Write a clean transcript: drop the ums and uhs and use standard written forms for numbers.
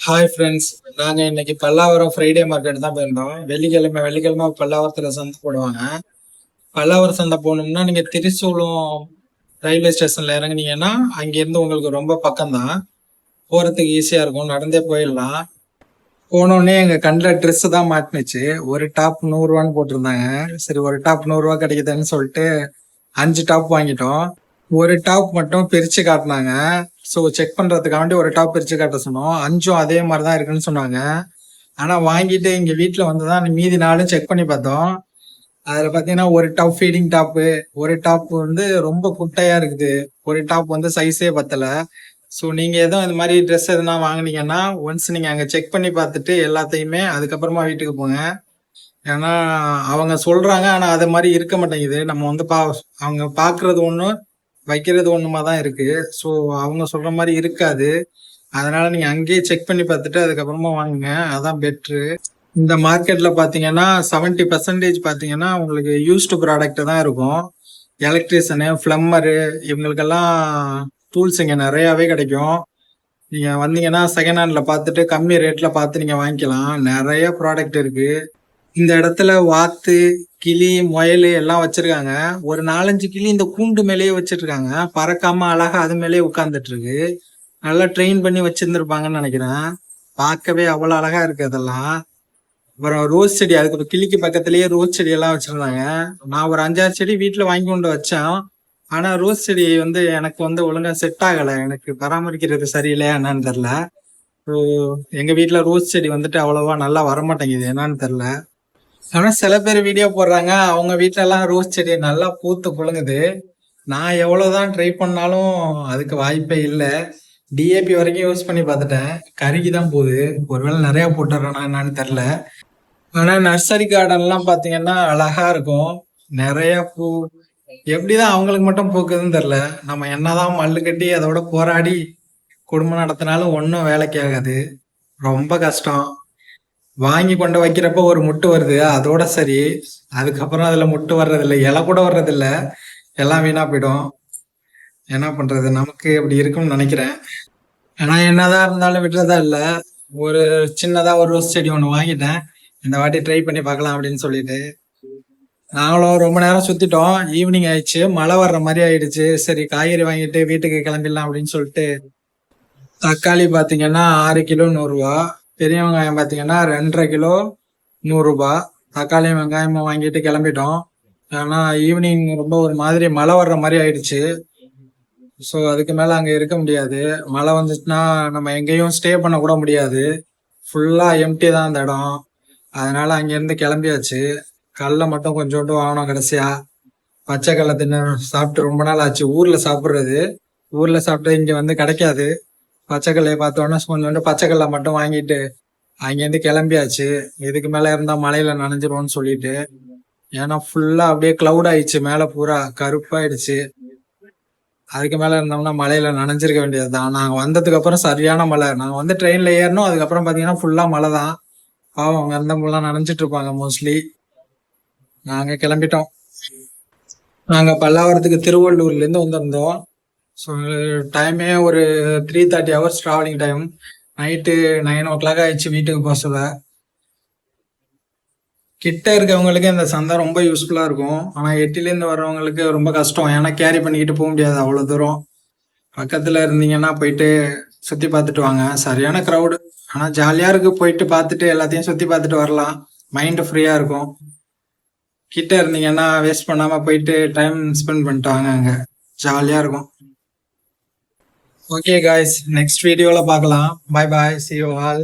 Hi friends. நாங்கள் இன்னைக்கு Pallavaram Friday market தான் போயிருந்தோம். வெள்ளிக்கிழமை வெள்ளிக்கிழமை பல்லாவரத்தில் சந்தை போடுவாங்க. பல்லாவரம் சந்தை போகணும்னா நீங்கள் திரிசூலம் ரயில்வே ஸ்டேஷனில் இறங்குனீங்கன்னா அங்கேருந்து உங்களுக்கு ரொம்ப பக்கம்தான், போகிறதுக்கு ஈஸியாக இருக்கும், நடந்தே போயிடலாம். போனோடனே எங்கள் கண்ணில் ட்ரெஸ்ஸு தான் மாட்டினுச்சு. ஒரு டாப் 100 ரூபான்னு போட்டிருந்தாங்க. சரி, ஒரு டாப் 100 ரூபா கிடைக்குதுன்னு சொல்லிட்டு 5 டாப் வாங்கிட்டோம். ஒரு டாப் மட்டும் பிரிச்சு காட்டினாங்க. ஸோ செக் பண்றதுக்காண்டி ஒரு டாப் பிரிச்சு காட்ட சொன்னோம். 5ம் அதே மாதிரி தான் இருக்குன்னு சொன்னாங்க. ஆனா வாங்கிட்டு இங்க வீட்டுல வந்துதான் மீதி 4 செக் பண்ணி பார்த்தோம். அதுல பாத்தீங்கன்னா ஒரு டாப் ஃபீடிங் டாப்பு, ஒரு டாப் வந்து ரொம்ப குட்டையா இருக்குது, ஒரு டாப் வந்து சைஸே பத்தல. ஸோ நீங்க எதுவும் இந்த மாதிரி ட்ரெஸ் எதுனா வாங்குனீங்கன்னா ஒன்ஸ் நீங்க அங்க செக் பண்ணி பார்த்துட்டு எல்லாத்தையுமே அதுக்கப்புறமா வீட்டுக்கு போங்க. ஏன்னா அவங்க சொல்றாங்க, ஆனா அது மாதிரி இருக்க மாட்டேங்குது. நம்ம வந்து அவங்க பாக்குறது ஒண்ணு, வைக்கிறது ஒண்ணுமா தான் இருக்கு. ஸோ அவங்க சொல்ற மாதிரி இருக்காது. அதனால நீங்க அங்கேயே செக் பண்ணி பார்த்துட்டு அதுக்கப்புறமா வாங்குங்க, அதான் பெட்ரு. இந்த மார்க்கெட்ல பாத்தீங்கன்னா 70% பாத்தீங்கன்னா உங்களுக்கு யூஸ்டு ப்ராடக்ட் தான் இருக்கும். எலக்ட்ரிஷியனு, பிளம்பரு, இவங்களுக்கெல்லாம் டூல்ஸ் இங்க நிறையவே கிடைக்கும். நீங்க வந்தீங்கன்னா செகண்ட் ஹேண்ட்ல பார்த்துட்டு கம்மி ரேட்ல பார்த்து நீங்க வாங்கிக்கலாம். நிறைய ப்ராடக்ட் இருக்கு. இந்த இடத்துல வாத்து, கிளி, முயல் எல்லாம் வச்சிருக்காங்க. ஒரு 4-5 கிளி இந்த கூண்டு மேலேயே வச்சிருக்காங்க. பறக்காம அழகா அது மேலேயே உட்கார்ந்துட்டு இருக்கு. நல்லா ட்ரெயின் பண்ணி வச்சிருந்துருப்பாங்கன்னு நினைக்கிறேன். பார்க்கவே அவ்வளவு அழகா இருக்கு அதெல்லாம். அப்புறம் ரோஸ் செடி, அதுக்கு ஒரு கிளிக்கு பக்கத்துலயே ரோஸ் செடி எல்லாம் வச்சிருந்தாங்க. நான் ஒரு 5-6 செடி வீட்டுல வாங்கி கொண்டு வச்சேன். ஆனா ரோஸ் செடி வந்து எனக்கு வந்து ஒழுங்கா செட் ஆகல. எனக்கு பராமரிக்கிறது சரியில்லையா என்னன்னு தெரியல. எங்க வீட்டுல ரோஸ் செடி வந்துட்டு அவ்வளவா நல்லா வரமாட்டேங்குது, என்னன்னு தெரியல. ஆனா சில பேர் வீடியோ போடுறாங்க, அவங்க வீட்டுல எல்லாம் ரோஸ் செடி நல்லா பூத்து குலுங்குது. நான் எவ்வளவுதான் ட்ரை பண்ணாலும் அதுக்கு வாய்ப்பே இல்லை. டிஏபி வரைக்கும் யூஸ் பண்ணி பார்த்துட்டேன், கருகி தான் போகுது. ஒருவேளை நிறைய போட்டுறேன்னா என்னன்னு தெரியல. ஆனா நர்சரி கார்டன் எல்லாம் பாத்தீங்கன்னா அழகா இருக்கும். நிறைய பூ. எப்படிதான் அவங்களுக்கு மட்டும் பூக்குதுன்னு தெரியல. நம்ம என்னதான் மல்லு கட்டி அதோட போராடி குடும்பம் நடத்தினாலும் ஒன்றும் வேலைக்கு ஆகாது. ரொம்ப கஷ்டம். வாங்கி கொண்டு வைக்கிறப்ப ஒரு முட்டு வருது, அதோட சரி. அதுக்கப்புறம் அதுல முட்டு வர்றதில்ல, இலை கூட வர்றதில்ல. எல்லாம் வீணா போயிடும். என்ன பண்றது, நமக்கு இப்படி இருக்கும்னு நினைக்கிறேன். ஆனா என்னதான் இருந்தாலும் விடுறதா இல்ல. ஒரு சின்னதா ஒரு ரோஸ் செடி ஒண்ணு வாங்கிட்டேன். இந்த வாட்டி ட்ரை பண்ணி பார்க்கலாம் அப்படின்னு சொல்லிட்டு. நாங்களும் ரொம்ப நேரம் சுத்திட்டோம். ஈவினிங் ஆயிடுச்சு, மழை வர்ற மாதிரி ஆயிடுச்சு. சரி, காய்கறி வாங்கிட்டு வீட்டுக்கு கிளம்பிடலாம் அப்படின்னு சொல்லிட்டு தக்காளி பாத்தீங்கன்னா 6 கிலோ 100 ரூபா, பெரிய வெங்காயம் பாத்தீங்கன்னா 2.5 கிலோ 100 ரூபா. தக்காளியும் வெங்காயமும் வாங்கிட்டு கிளம்பிட்டோம். ஆனா ஈவினிங் ரொம்ப ஒரு மாதிரி மழை வர்ற மாதிரி ஆயிடுச்சு. ஸோ அதுக்கு மேல அங்க இருக்க முடியாது. மழை வந்துச்சுன்னா நம்ம எங்கேயும் ஸ்டே பண்ண கூட முடியாது. ஃபுல்லா எம்டி தான் அந்த இடம். அதனால அங்கிருந்து கிளம்பியாச்சு. கடலை மட்டும் கொஞ்சோண்டு வாங்கினோம் கடைசியா. பச்சை கடலை தின்னு சாப்பிட்டு ரொம்ப நாள் ஆச்சு. ஊர்ல சாப்பிட்றது, ஊர்ல சாப்பிட்டு இங்க வந்து கிடைக்காது. பச்சை கடலையை பார்த்தோன்னா கொஞ்சோண்டு பச்சை கடலை மட்டும் வாங்கிட்டு அங்கேருந்து கிளம்பியாச்சு. இதுக்கு மேல இருந்தா மழையில நனைஞ்சிருவோம்னு சொல்லிட்டு. ஏன்னா ஃபுல்லா அப்படியே கிளவுட் ஆயிடுச்சு, மேல பூரா கருப்பாயிடுச்சு. அதுக்கு மேல இருந்தோம்னா மழையில நனைஞ்சிருக்க வேண்டியதுதான். நாங்க வந்ததுக்கு அப்புறம் சரியான மழை. நாங்க வந்து ட்ரெயின்ல ஏறணும், அதுக்கப்புறம் பாத்தீங்கன்னா ஃபுல்லா மழை தான். பாவம், அங்க இருந்தவங்கலாம் நனைஞ்சிட்டு இருப்பாங்க மோஸ்ட்லி. நாங்க கிளம்பிட்டோம். நாங்க பல்லாவரத்துக்கு திருவள்ளூர்ல இருந்து வந்திருந்தோம். ஸோ டைமே ஒரு 3:30 hours travelling time. Night 9 o'clock ஆயிடுச்சு வீட்டுக்கு போக சொல்ல. கிட்ட இருக்கவங்களுக்கு இந்த சந்தை ரொம்ப யூஸ்ஃபுல்லா இருக்கும். ஆனா எட்டிலேருந்து வர்றவங்களுக்கு ரொம்ப கஷ்டம். ஏன்னா கேரி பண்ணிக்கிட்டு போக முடியாது அவ்வளவு தூரம். பக்கத்துல இருந்தீங்கன்னா போயிட்டு சுத்தி பார்த்துட்டு வாங்க. சரியான க்ரௌடு. ஆனா ஜாலியா இருக்கு, போயிட்டு பார்த்துட்டு எல்லாத்தையும் சுத்தி பார்த்துட்டு வரலாம். மைண்ட் ஃப்ரீயா இருக்கும். கிட்ட இருந்தீங்கன்னா வேஸ்ட் பண்ணாம போயிட்டு டைம் ஸ்பெண்ட் பண்ணிட்டு வாங்க, அங்க ஜாலியா இருக்கும். ஓகே காய்ஸ், நெக்ஸ்ட் வீடியோல பார்க்கலாம். Bye bye, see you all.